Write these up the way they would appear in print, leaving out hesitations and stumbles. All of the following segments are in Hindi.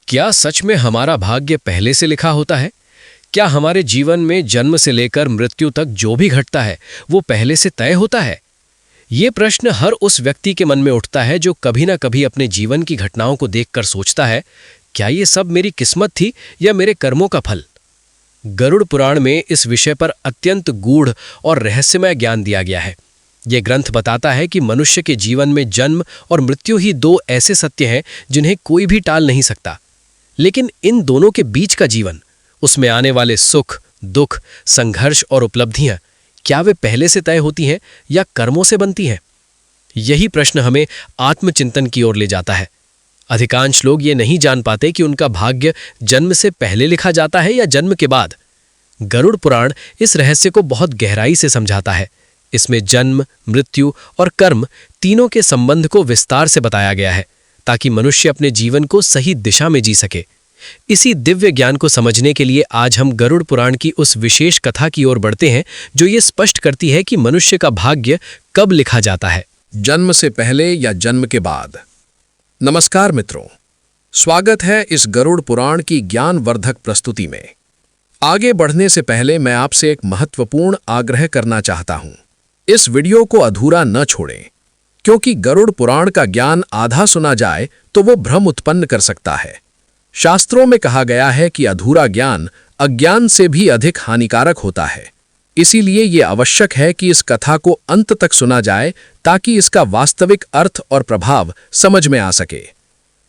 क्या सच में हमारा भाग्य पहले से लिखा होता है? क्या हमारे जीवन में जन्म से लेकर मृत्यु तक जो भी घटता है वो पहले से तय होता है? ये प्रश्न हर उस व्यक्ति के मन में उठता है जो कभी ना कभी अपने जीवन की घटनाओं को देखकर सोचता है, क्या ये सब मेरी किस्मत थी या मेरे कर्मों का फल? गरुड़ पुराण में इस विषय पर अत्यंत गूढ़ और रहस्यमय ज्ञान दिया गया है। ये ग्रंथ बताता है कि मनुष्य के जीवन में जन्म और मृत्यु ही दो ऐसे सत्य हैं जिन्हें कोई भी टाल नहीं सकता। लेकिन इन दोनों के बीच का जीवन, उसमें आने वाले सुख, दुख, संघर्ष और उपलब्धियां, क्या वे पहले से तय होती हैं या कर्मों से बनती हैं? यही प्रश्न हमें आत्मचिंतन की ओर ले जाता है। अधिकांश लोग ये नहीं जान पाते कि उनका भाग्य जन्म से पहले लिखा जाता है या जन्म के बाद। गरुड़ पुराण इस रहस्य को बहुत गहराई से समझाता है। इसमें जन्म, मृत्यु और कर्म तीनों के संबंध को विस्तार से बताया गया है ताकि मनुष्य अपने जीवन को सही दिशा में जी सके। इसी दिव्य ज्ञान को समझने के लिए आज हम गरुड़ पुराण की उस विशेष कथा की ओर बढ़ते हैं जो ये स्पष्ट करती है कि मनुष्य का भाग्य कब लिखा जाता है, जन्म से पहले या जन्म के बाद। नमस्कार मित्रों, स्वागत है इस गरुड़ पुराण की ज्ञानवर्धक प्रस्तुति में। आगे बढ़ने से पहले मैं आपसे एक महत्वपूर्ण आग्रह करना चाहता हूं। इस वीडियो को अधूरा न छोड़ें, क्योंकि गरुड़ पुराण का ज्ञान आधा सुना जाए तो वो भ्रम उत्पन्न कर सकता है। शास्त्रों में कहा गया है कि अधूरा ज्ञान अज्ञान से भी अधिक हानिकारक होता है। इसीलिए ये आवश्यक है कि इस कथा को अंत तक सुना जाए ताकि इसका वास्तविक अर्थ और प्रभाव समझ में आ सके।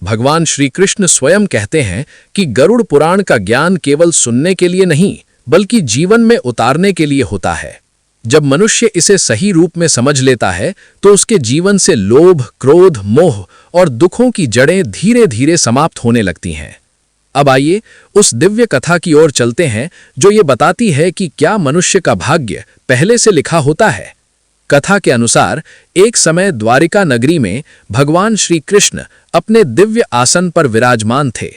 भगवान श्री कृष्ण स्वयं कहते हैं कि गरुड़ पुराण का ज्ञान केवल सुनने के लिए नहीं बल्कि जीवन में उतारने के लिए होता है। जब मनुष्य इसे सही रूप में समझ लेता है तो उसके जीवन से लोभ, क्रोध, मोह और दुखों की जड़ें धीरे धीरे समाप्त होने लगती हैं। अब आइए उस दिव्य कथा की ओर चलते हैं जो ये बताती है कि क्या मनुष्य का भाग्य पहले से लिखा होता है। कथा के अनुसार एक समय द्वारिका नगरी में भगवान श्री कृष्ण अपने दिव्य आसन पर विराजमान थे।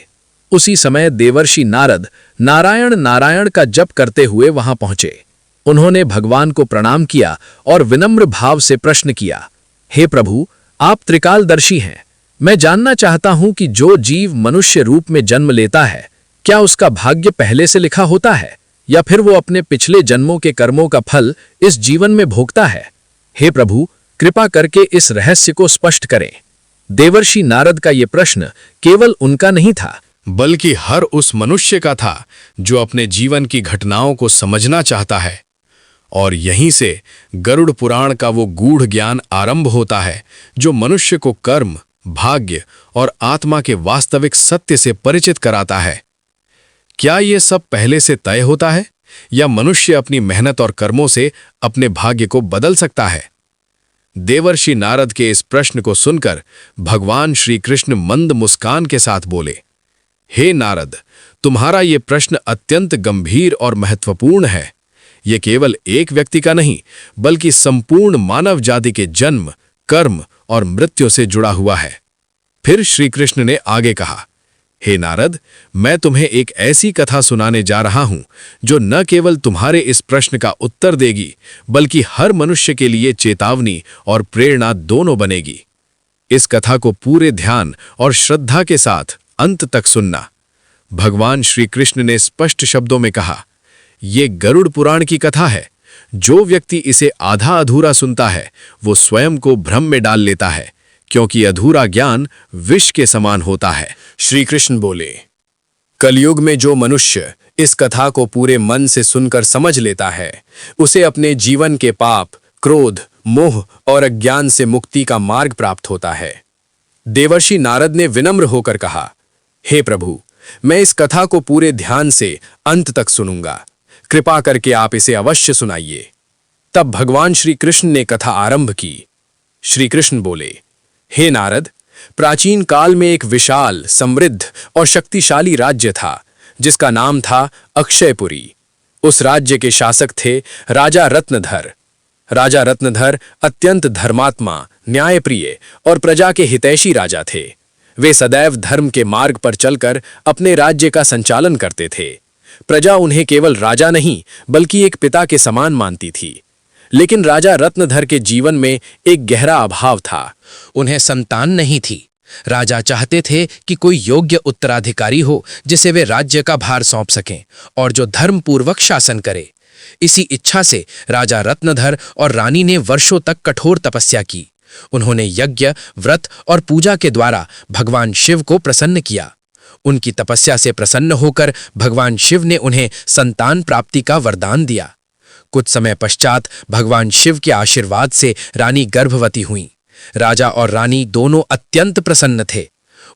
उसी समय देवर्षि नारद नारायण नारायण का जप करते हुए वहां पहुंचे। उन्होंने भगवान को प्रणाम किया और विनम्र भाव से प्रश्न किया, हे प्रभु, आप त्रिकालदर्शी हैं। मैं जानना चाहता हूं कि जो जीव मनुष्य रूप में जन्म लेता है, क्या उसका भाग्य पहले से लिखा होता है या फिर वो अपने पिछले जन्मों के कर्मों का फल इस जीवन में भोगता है? हे प्रभु, कृपा करके इस रहस्य को स्पष्ट करें। देवर्षि नारद का ये प्रश्न केवल उनका नहीं था बल्कि हर उस मनुष्य का था जो अपने जीवन की घटनाओं को समझना चाहता है। और यहीं से गरुड़ पुराण का वो गूढ़ ज्ञान आरंभ होता है जो मनुष्य को कर्म, भाग्य और आत्मा के वास्तविक सत्य से परिचित कराता है। क्या ये सब पहले से तय होता है या मनुष्य अपनी मेहनत और कर्मों से अपने भाग्य को बदल सकता है? देवर्षि नारद के इस प्रश्न को सुनकर भगवान श्री कृष्ण मंद मुस्कान के साथ बोले, हे नारद, तुम्हारा ये प्रश्न अत्यंत गंभीर और महत्वपूर्ण है। ये केवल एक व्यक्ति का नहीं बल्कि संपूर्ण मानव जाति के जन्म, कर्म और मृत्यु से जुड़ा हुआ है। फिर श्री कृष्ण ने आगे कहा, हे नारद, मैं तुम्हें एक ऐसी कथा सुनाने जा रहा हूं जो न केवल तुम्हारे इस प्रश्न का उत्तर देगी बल्कि हर मनुष्य के लिए चेतावनी और प्रेरणा दोनों बनेगी। इस कथा को पूरे ध्यान और श्रद्धा के साथ अंत तक सुनना। भगवान श्री कृष्ण ने स्पष्ट शब्दों में कहा, ये गरुड़ पुराण की कथा है। जो व्यक्ति इसे आधा अधूरा सुनता है वो स्वयं को भ्रम में डाल लेता है, क्योंकि अधूरा ज्ञान विष के समान होता है। श्री कृष्ण बोले, कलयुग में जो मनुष्य इस कथा को पूरे मन से सुनकर समझ लेता है उसे अपने जीवन के पाप, क्रोध, मोह और अज्ञान से मुक्ति का मार्ग प्राप्त होता है। देवर्षि नारद ने विनम्र होकर कहा, हे प्रभु, मैं इस कथा को पूरे ध्यान से अंत तक सुनूंगा। कृपा करके आप इसे अवश्य सुनाइए। तब भगवान श्री कृष्ण ने कथा आरंभ की। श्री कृष्ण बोले, हे नारद, प्राचीन काल में एक विशाल, समृद्ध और शक्तिशाली राज्य था जिसका नाम था अक्षयपुरी। उस राज्य के शासक थे राजा रत्नधर। राजा रत्नधर अत्यंत धर्मात्मा, न्यायप्रिय और प्रजा के हितैषी राजा थे। वे सदैव धर्म के मार्ग पर चलकर अपने राज्य का संचालन करते थे। प्रजा उन्हें केवल राजा नहीं बल्कि एक पिता के समान मानती थी। लेकिन राजा रत्नधर के जीवन में एक गहरा अभाव था। उन्हें संतान नहीं थी। राजा चाहते थे कि कोई योग्य उत्तराधिकारी हो जिसे वे राज्य का भार सौंप सकें और जो धर्मपूर्वक शासन करे। इसी इच्छा से राजा रत्नधर और रानी ने वर्षों तक कठोर तपस्या की। उन्होंने यज्ञ, व्रत और पूजा के द्वारा भगवान शिव को प्रसन्न किया। उनकी तपस्या से प्रसन्न होकर भगवान शिव ने उन्हें संतान प्राप्ति का वरदान दिया। कुछ समय पश्चात भगवान शिव के आशीर्वाद से रानी गर्भवती हुईं। राजा और रानी दोनों अत्यंत प्रसन्न थे।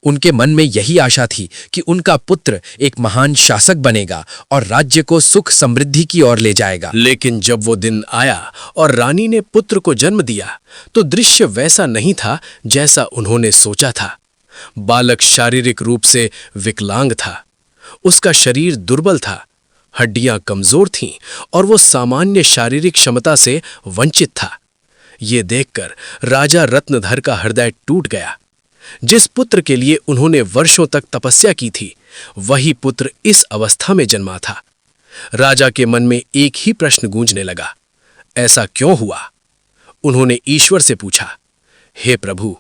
उनके मन में यही आशा थी कि उनका पुत्र एक महान शासक बनेगा और राज्य को सुख समृद्धि की ओर ले जाएगा। लेकिन जब वो दिन आया और रानी ने पुत्र को जन्म दिया तो दृश्य वैसा नहीं था जैसा उन्होंने सोचा था। बालक शारीरिक रूप से विकलांग था। उसका शरीर दुर्बल था, हड्डियां कमजोर थीं और वो सामान्य शारीरिक क्षमता से वंचित था। ये देखकर राजा रत्नधर का हृदय टूट गया। जिस पुत्र के लिए उन्होंने वर्षों तक तपस्या की थी, वही पुत्र इस अवस्था में जन्मा था। राजा के मन में एक ही प्रश्न गूंजने लगा, ऐसा क्यों हुआ? उन्होंने ईश्वर से पूछा, हे प्रभु,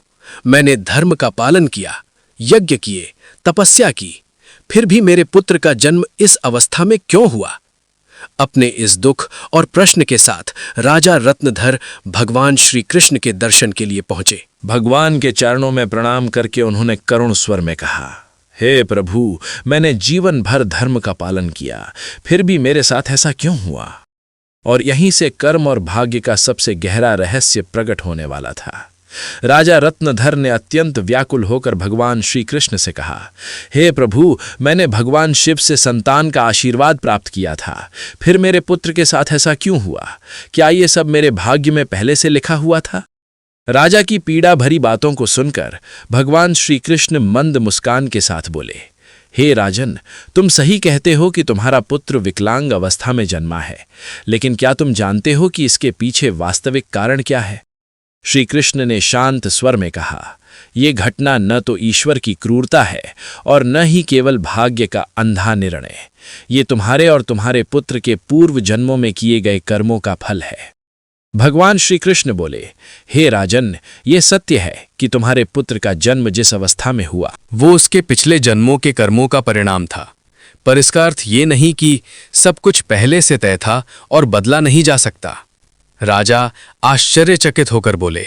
मैंने धर्म का पालन किया, यज्ञ किए, तपस्या की, फिर भी मेरे पुत्र का जन्म इस अवस्था में क्यों हुआ? अपने इस दुख और प्रश्न के साथ राजा रत्नधर भगवान श्री कृष्ण के दर्शन के लिए पहुंचे। भगवान के चरणों में प्रणाम करके उन्होंने करुण स्वर में कहा, हे प्रभु, मैंने जीवन भर धर्म का पालन किया, फिर भी मेरे साथ ऐसा क्यों हुआ? और यहीं से कर्म और भाग्य का सबसे गहरा रहस्य प्रकट होने वाला था। राजा रत्नधर ने अत्यंत व्याकुल होकर भगवान श्री कृष्ण से कहा, हे प्रभु, मैंने भगवान शिव से संतान का आशीर्वाद प्राप्त किया था, फिर मेरे पुत्र के साथ ऐसा क्यों हुआ? क्या ये सब मेरे भाग्य में पहले से लिखा हुआ था? राजा की पीड़ा भरी बातों को सुनकर भगवान श्री कृष्ण मंद मुस्कान के साथ बोले, हे राजन, तुम सही कहते हो कि तुम्हारा पुत्र विकलांग अवस्था में जन्मा है, लेकिन क्या तुम जानते हो कि इसके पीछे वास्तविक कारण क्या है? श्री कृष्ण ने शांत स्वर में कहा, ये घटना न तो ईश्वर की क्रूरता है और न ही केवल भाग्य का अंधा निर्णय। ये तुम्हारे और तुम्हारे पुत्र के पूर्व जन्मों में किए गए कर्मों का फल है। भगवान श्री कृष्ण बोले, हे राजन, ये सत्य है कि तुम्हारे पुत्र का जन्म जिस अवस्था में हुआ वो उसके पिछले जन्मों के कर्मों का परिणाम था, पर इसका अर्थ ये नहीं कि सब कुछ पहले से तय था और बदला नहीं जा सकता। राजा आश्चर्यचकित होकर बोले,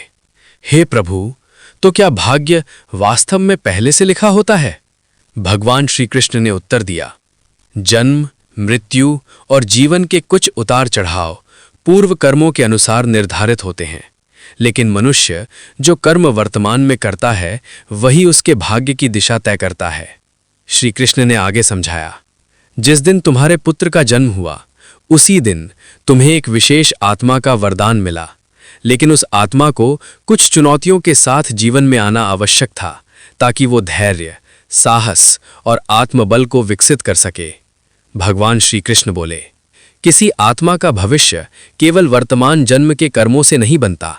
हे प्रभु, तो क्या भाग्य वास्तव में पहले से लिखा होता है? भगवान श्री कृष्ण ने उत्तर दिया, जन्म, मृत्यु और जीवन के कुछ उतार चढ़ाव पूर्व कर्मों के अनुसार निर्धारित होते हैं, लेकिन मनुष्य जो कर्म वर्तमान में करता है वही उसके भाग्य की दिशा तय करता है। श्री कृष्ण ने आगे समझाया, जिस दिन तुम्हारे पुत्र का जन्म हुआ उसी दिन तुम्हें एक विशेष आत्मा का वरदान मिला, लेकिन उस आत्मा को कुछ चुनौतियों के साथ जीवन में आना आवश्यक था ताकि वो धैर्य, साहस और आत्मबल को विकसित कर सके। भगवान श्री कृष्ण बोले, किसी आत्मा का भविष्य केवल वर्तमान जन्म के कर्मों से नहीं बनता,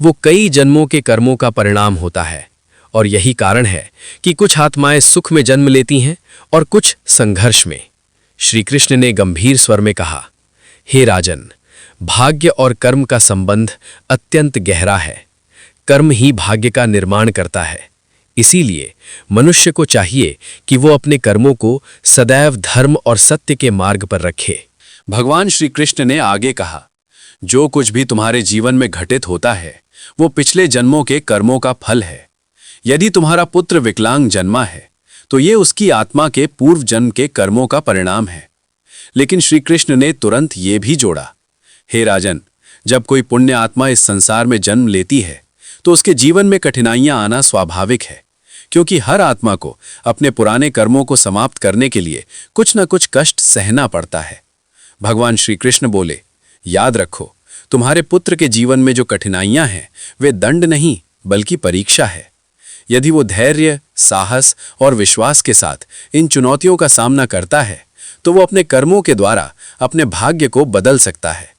वो कई जन्मों के कर्मों का परिणाम होता है। और यही कारण है कि कुछ आत्माएं सुख में जन्म लेती हैं और कुछ संघर्ष में। श्री कृष्ण ने गंभीर स्वर में कहा, हे राजन, भाग्य और कर्म का संबंध अत्यंत गहरा है। कर्म ही भाग्य का निर्माण करता है। इसीलिए मनुष्य को चाहिए कि वो अपने कर्मों को सदैव धर्म और सत्य के मार्ग पर रखे। भगवान श्री कृष्ण ने आगे कहा, जो कुछ भी तुम्हारे जीवन में घटित होता है वो पिछले जन्मों के कर्मों का फल है। यदि तुम्हारा पुत्र विकलांग जन्मा है तो ये उसकी आत्मा के पूर्व जन्म के कर्मों का परिणाम है। लेकिन श्री कृष्ण ने तुरंत ये भी जोड़ा, हे राजन, जब कोई पुण्य आत्मा इस संसार में जन्म लेती है तो उसके जीवन में कठिनाइयां आना स्वाभाविक है, क्योंकि हर आत्मा को अपने पुराने कर्मों को समाप्त करने के लिए कुछ न कुछ कष्ट सहना पड़ता है। भगवान श्री कृष्ण बोले, याद रखो, तुम्हारे पुत्र के जीवन में जो कठिनाइयां हैं वे दंड नहीं बल्कि परीक्षा है। यदि वो धैर्य, साहस और विश्वास के साथ इन चुनौतियों का सामना करता है तो वो अपने कर्मों के द्वारा अपने भाग्य को बदल सकता है।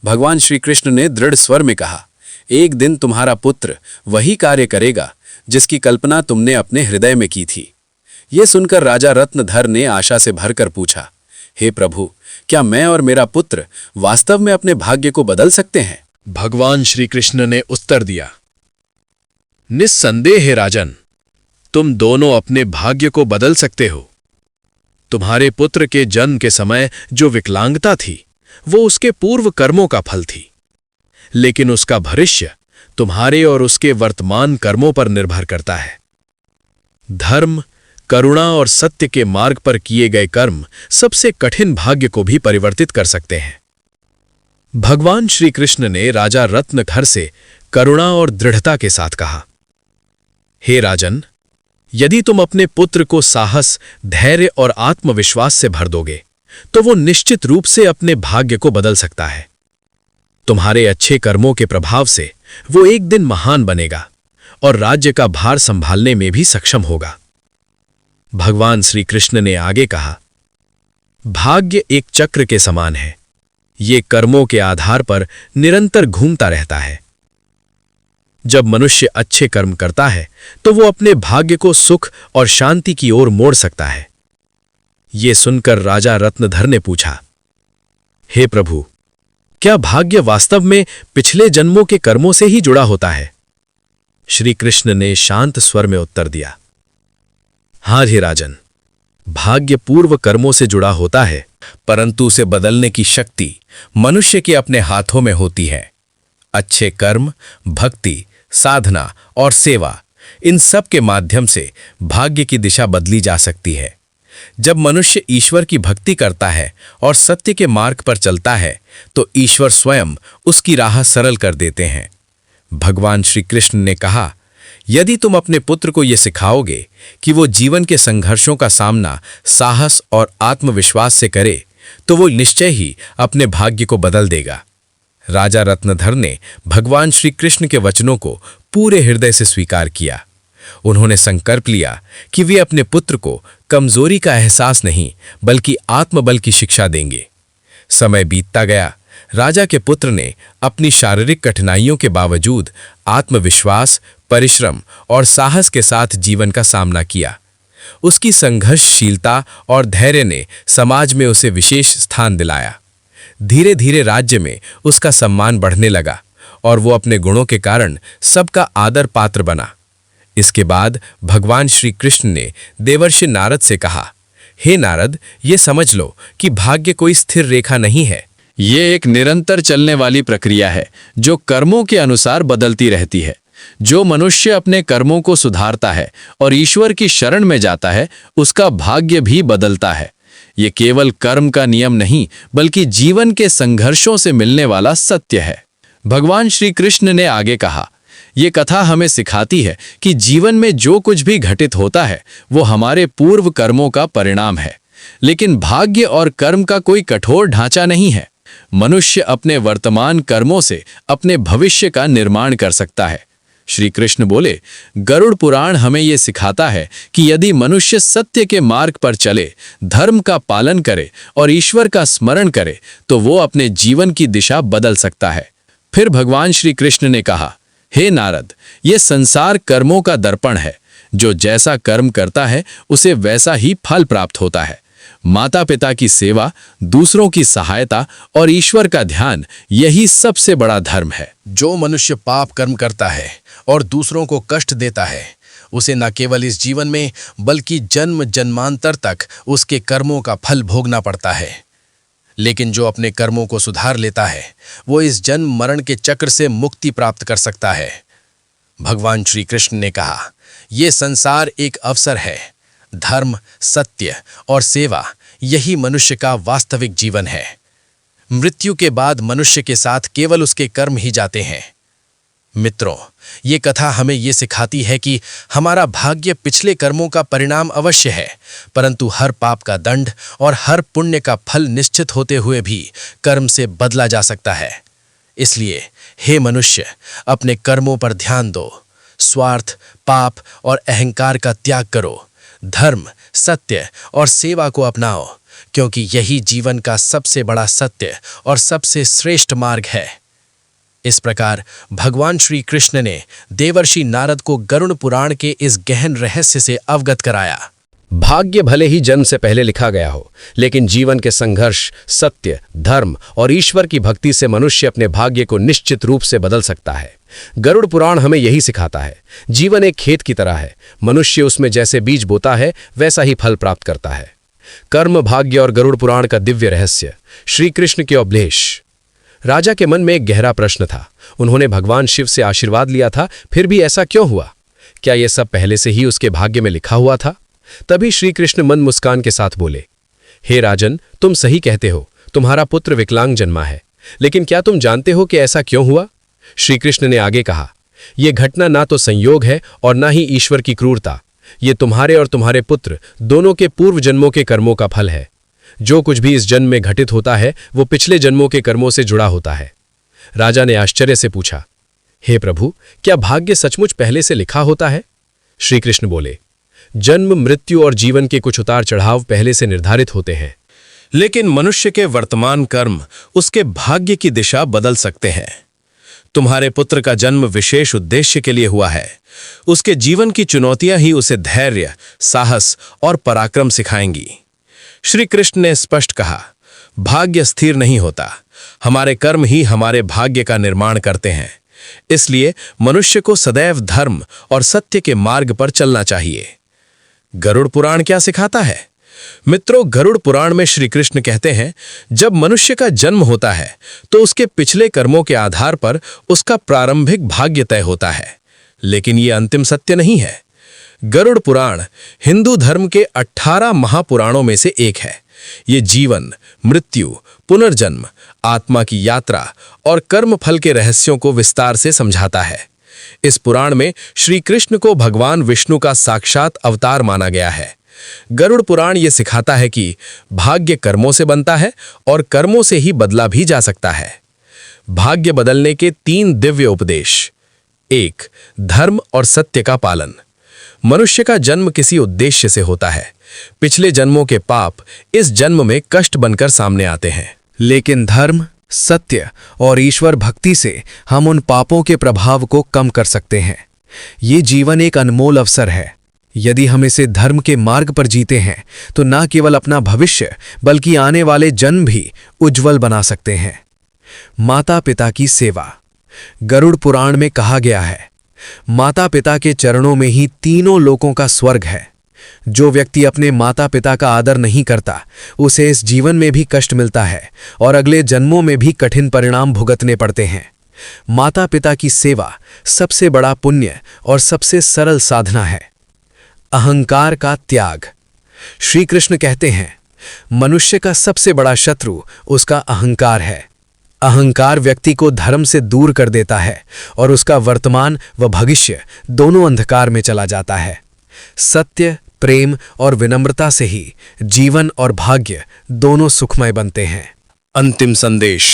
भगवान श्री कृष्ण ने दृढ़ स्वर में कहा, एक दिन तुम्हारा पुत्र वही कार्य करेगा जिसकी कल्पना तुमने अपने हृदय में की थी। ये सुनकर राजा रत्नधर ने आशा से भरकर पूछा, हे प्रभु, क्या मैं और मेरा पुत्र वास्तव में अपने भाग्य को बदल सकते हैं? भगवान श्री कृष्ण ने उत्तर दिया, निस्संदेह हे राजन, तुम दोनों अपने भाग्य को बदल सकते हो। तुम्हारे पुत्र के जन्म के समय जो विकलांगता थी, वो उसके पूर्व कर्मों का फल थी, लेकिन उसका भविष्य तुम्हारे और उसके वर्तमान कर्मों पर निर्भर करता है। धर्म, करुणा और सत्य के मार्ग पर किए गए कर्म सबसे कठिन भाग्य को भी परिवर्तित कर सकते हैं। भगवान श्री कृष्ण ने राजा रत्नघर से करुणा और दृढ़ता के साथ कहा, हे राजन, यदि तुम अपने पुत्र को साहस, धैर्य और आत्मविश्वास से भर दोगे तो वो निश्चित रूप से अपने भाग्य को बदल सकता है। तुम्हारे अच्छे कर्मों के प्रभाव से वो एक दिन महान बनेगा और राज्य का भार संभालने में भी सक्षम होगा। भगवान श्री कृष्ण ने आगे कहा, भाग्य एक चक्र के समान है। ये कर्मों के आधार पर निरंतर घूमता रहता है। जब मनुष्य अच्छे कर्म करता है तो वो अपने भाग्य को सुख और शांति की ओर मोड़ सकता है। ये सुनकर राजा रत्नधर ने पूछा, हे प्रभु, क्या भाग्य वास्तव में पिछले जन्मों के कर्मों से ही जुड़ा होता है? श्री कृष्ण ने शांत स्वर में उत्तर दिया, हां हे राजन, भाग्य पूर्व कर्मों से जुड़ा होता है, परंतु उसे बदलने की शक्ति मनुष्य के अपने हाथों में होती है। अच्छे कर्म, भक्ति, साधना और सेवा, इन सब के माध्यम से भाग्य की दिशा बदली जा सकती है। जब मनुष्य ईश्वर की भक्ति करता है और सत्य के मार्ग पर चलता है तो ईश्वर स्वयं उसकी राह सरल कर देते हैं। भगवान श्री कृष्ण ने कहा, यदि तुम अपने पुत्र को यह सिखाओगे कि वो जीवन के संघर्षों का सामना साहस और आत्मविश्वास से करे तो वो निश्चय ही अपने भाग्य को बदल देगा। राजा रत्नधर ने भगवान श्री कृष्ण के वचनों को पूरे हृदय से स्वीकार किया। उन्होंने संकल्प लिया कि वे अपने पुत्र को कमजोरी का एहसास नहीं बल्कि आत्मबल की शिक्षा देंगे। समय बीतता गया। राजा के पुत्र ने अपनी शारीरिक कठिनाइयों के बावजूद आत्मविश्वास, परिश्रम और साहस के साथ जीवन का सामना किया। उसकी संघर्षशीलता और धैर्य ने समाज में उसे विशेष स्थान दिलाया। धीरे धीरे राज्य में उसका सम्मान बढ़ने लगा और वो अपने गुणों के कारण सबका आदर पात्र बना। इसके बाद भगवान श्री कृष्ण ने देवर्षि नारद से कहा, हे नारद, ये समझ लो कि भाग्य कोई स्थिर रेखा नहीं है। ये एक निरंतर चलने वाली प्रक्रिया है जो कर्मों के अनुसार बदलती रहती है। जो मनुष्य अपने कर्मों को सुधारता है और ईश्वर की शरण में जाता है, उसका भाग्य भी बदलता है। ये केवल कर्म का नियम नहीं बल्कि जीवन के संघर्षों से मिलने वाला सत्य है। भगवान श्री कृष्ण ने आगे कहा, ये कथा हमें सिखाती है कि जीवन में जो कुछ भी घटित होता है वो हमारे पूर्व कर्मों का परिणाम है, लेकिन भाग्य और कर्म का कोई कठोर ढांचा नहीं है। मनुष्य अपने वर्तमान कर्मों से अपने भविष्य का निर्माण कर सकता है। श्री कृष्ण बोले, गरुड़ पुराण हमें ये सिखाता है कि यदि मनुष्य सत्य के मार्ग पर चले, धर्म का पालन करे और ईश्वर का स्मरण करे तो वो अपने जीवन की दिशा बदल सकता है। फिर भगवान श्री कृष्ण ने कहा, हे नारद, ये संसार कर्मों का दर्पण है। जो जैसा कर्म करता है उसे वैसा ही फल प्राप्त होता है। माता पिता की सेवा, दूसरों की सहायता और ईश्वर का ध्यान, यही सबसे बड़ा धर्म है। जो मनुष्य पाप कर्म करता है और दूसरों को कष्ट देता है, उसे न केवल इस जीवन में बल्कि जन्म जन्मांतर तक उसके कर्मों का फल भोगना पड़ता है। लेकिन जो अपने कर्मों को सुधार लेता है, वो इस जन्म मरण के चक्र से मुक्ति प्राप्त कर सकता है। भगवान श्री कृष्ण ने कहा, ये संसार एक अवसर है। धर्म, सत्य और सेवा, यही मनुष्य का वास्तविक जीवन है। मृत्यु के बाद मनुष्य के साथ केवल उसके कर्म ही जाते हैं। मित्रों, ये कथा हमें ये सिखाती है कि हमारा भाग्य पिछले कर्मों का परिणाम अवश्य है, परंतु हर पाप का दंड और हर पुण्य का फल निश्चित होते हुए भी कर्म से बदला जा सकता है। इसलिए हे मनुष्य, अपने कर्मों पर ध्यान दो। स्वार्थ, पाप और अहंकार का त्याग करो। धर्म, सत्य और सेवा को अपनाओ, क्योंकि यही जीवन का सबसे बड़ा सत्य और सबसे श्रेष्ठ मार्ग है। इस प्रकार भगवान श्री कृष्ण ने देवर्षि नारद को गरुड़ पुराण के इस गहन रहस्य से अवगत कराया। भाग्य भले ही जन्म से पहले लिखा गया हो, लेकिन जीवन के संघर्ष, सत्य, धर्म और ईश्वर की भक्ति से मनुष्य अपने भाग्य को निश्चित रूप से बदल सकता है। गरुड़ पुराण हमें यही सिखाता है। जीवन एक खेत की तरह है, मनुष्य उसमें जैसे बीज बोता है वैसा ही फल प्राप्त करता है। कर्म, भाग्य और गरुड़ पुराण का दिव्य रहस्य। श्री कृष्ण के उपदेश। राजा के मन में एक गहरा प्रश्न था। उन्होंने भगवान शिव से आशीर्वाद लिया था, फिर भी ऐसा क्यों हुआ? क्या यह सब पहले से ही उसके भाग्य में लिखा हुआ था? तभी श्री कृष्ण मन मुस्कान के साथ बोले, हे राजन, तुम सही कहते हो, तुम्हारा पुत्र विकलांग जन्मा है। लेकिन क्या तुम जानते हो कि ऐसा क्यों हुआ? श्री कृष्ण ने आगे कहा, यह घटना ना तो संयोग है और ना ही ईश्वर की क्रूरता। ये तुम्हारे और तुम्हारे पुत्र दोनों के पूर्व जन्मों के कर्मों का फल है। जो कुछ भी इस जन्म में घटित होता है वो पिछले जन्मों के कर्मों से जुड़ा होता है। राजा ने आश्चर्य से पूछा, हे प्रभु, क्या भाग्य सचमुच पहले से लिखा होता है? श्री कृष्ण बोले, जन्म, मृत्यु और जीवन के कुछ उतार चढ़ाव पहले से निर्धारित होते हैं, लेकिन मनुष्य के वर्तमान कर्म उसके भाग्य की दिशा बदल सकते हैं। तुम्हारे पुत्र का जन्म विशेष उद्देश्य के लिए हुआ है। उसके जीवन की चुनौतियां ही उसे धैर्य, साहस और पराक्रम सिखाएंगी। श्री कृष्ण ने स्पष्ट कहा, भाग्य स्थिर नहीं होता, हमारे कर्म ही हमारे भाग्य का निर्माण करते हैं। इसलिए मनुष्य को सदैव धर्म और सत्य के मार्ग पर चलना चाहिए। गरुड़ पुराण क्या सिखाता है? मित्रों, गरुड़ पुराण में श्री कृष्ण कहते हैं, जब मनुष्य का जन्म होता है तो उसके पिछले कर्मों के आधार पर उसका प्रारंभिक भाग्य तय होता है, लेकिन यह अंतिम सत्य नहीं है। गरुड़ पुराण हिंदू धर्म के 18 महापुराणों में से एक है। ये जीवन, मृत्यु, पुनर्जन्म, आत्मा की यात्रा और कर्म फल के रहस्यों को विस्तार से समझाता है। इस पुराण में श्री कृष्ण को भगवान विष्णु का साक्षात अवतार माना गया है। गरुड़ पुराण ये सिखाता है कि भाग्य कर्मों से बनता है और कर्मों से ही बदला भी जा सकता है। भाग्य बदलने के 3 दिव्य उपदेश। 1. धर्म और सत्य का पालन। मनुष्य का जन्म किसी उद्देश्य से होता है। पिछले जन्मों के पाप इस जन्म में कष्ट बनकर सामने आते हैं, लेकिन धर्म, सत्य और ईश्वर भक्ति से हम उन पापों के प्रभाव को कम कर सकते हैं। ये जीवन एक अनमोल अवसर है। यदि हम इसे धर्म के मार्ग पर जीते हैं तो न केवल अपना भविष्य बल्कि आने वाले जन्म भी उज्जवल बना सकते हैं। माता पिता की सेवा। गरुड़ पुराण में कहा गया है, माता पिता के चरणों में ही तीनों लोकों का स्वर्ग है। जो व्यक्ति अपने माता पिता का आदर नहीं करता उसे इस जीवन में भी कष्ट मिलता है और अगले जन्मों में भी कठिन परिणाम भुगतने पड़ते हैं। माता पिता की सेवा सबसे बड़ा पुण्य और सबसे सरल साधना है। अहंकार का त्याग। श्री कृष्ण कहते हैं, मनुष्य का सबसे बड़ा शत्रु उसका अहंकार है। अहंकार व्यक्ति को धर्म से दूर कर देता है और उसका वर्तमान व भविष्य दोनों अंधकार में चला जाता है। सत्य, प्रेम और विनम्रता से ही जीवन और भाग्य दोनों सुखमय बनते हैं। अंतिम संदेश।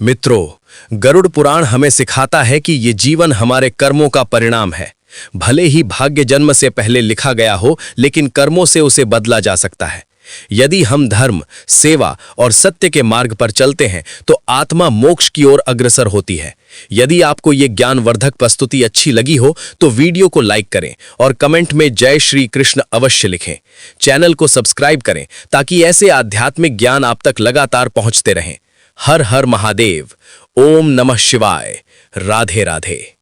मित्रों, गरुड़ पुराण हमें सिखाता है कि ये जीवन हमारे कर्मों का परिणाम है। भले ही भाग्य जन्म से पहले लिखा गया हो, लेकिन कर्मों से उसे बदला जा सकता है। यदि हम धर्म, सेवा और सत्य के मार्ग पर चलते हैं तो आत्मा मोक्ष की ओर अग्रसर होती है। यदि आपको ये ज्ञानवर्धक प्रस्तुति अच्छी लगी हो तो वीडियो को लाइक करें और कमेंट में जय श्री कृष्ण अवश्य लिखें। चैनल को सब्सक्राइब करें ताकि ऐसे आध्यात्मिक ज्ञान आप तक लगातार पहुंचते रहें। हर हर महादेव। ओम नमः शिवाय। राधे राधे।